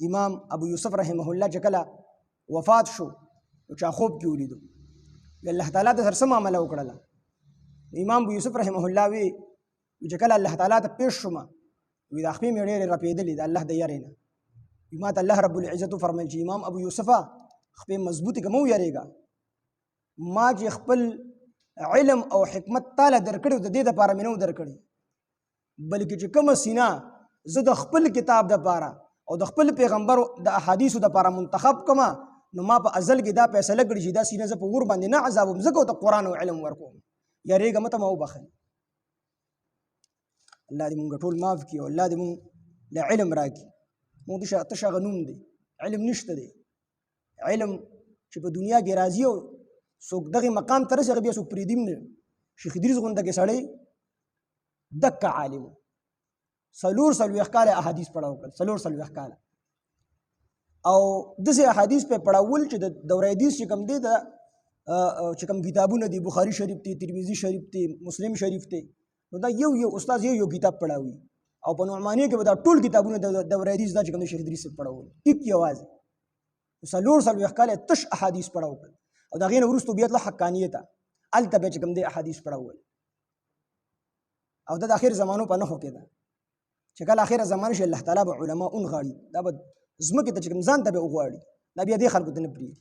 امام ابو یوسف رحمه الله چې کله وفات شو نو چا خوب کې ولیدو الله تعالی د سره څه معامله وکړله امام ابو یوسف رحمه الله وی چې کله الله تعالی ته پیش شوم وی د خپې مې ډېرې رپېدلې د الله د یارې نه ما ته الله رب العزت فرمایل چې امام ابو یوسفه خپې مضبوطې که مه ویارېږه ما چې خپل علم او حکمت تاله درکړی د دې دپاره مې نه و درکړی بلکې چې کومه سینه زه د خپل کتاب دپاره او د خپل پیغمبر د احادیثو دپاره منتخب کړمه نو ما په ازل کې دا فیصله کړې چې دا سینه زه په اور باندې نه عذابوم ځکه ورته قرآن او علم ورکوم یارېږه مه ته ما وبخئ الله دې مونږ ټول معاف کړي او الله دې مونږ له علم راکړي مونږ تش هغه نوم دی علم نشته دی علم چې په دنیا کې راځي او څوک دغې مقام ته رسي هغه بیا څوک پرېږدي هم نه شیخ ادریس غونډه کې سړی دکه عالم څلوېښت کاله احادیث پړاو کړل 4 کاله او داسې احادیث په پړاول چې د دوره حدیث چې کوم دی د چې کوم کتابونه دي بخاري شریف دی ترمذي شریف دی مسلم شریف دی نو دا یو استاد یو کتاب پړاوي او په نعمانیه کې به دا ټول کتابونه د دوره حدیث دا چې کوم شیخ ادریس پړاول ټیک یوازې 4 کاله تش احادیث پړاو کړل او د هغې نه وروسته بیا تله حقانیه ته هلته بیا چې کوم دی احادیث پړاول او دا د اخر زمانو په نښو کې ده چې کله اخر زمانه شي الله تعالی به علما اونغاړي دا به ځمکې ته چې کوم ځان ته به وغواړي دا بیا دې خلکو ته نه پرېږدي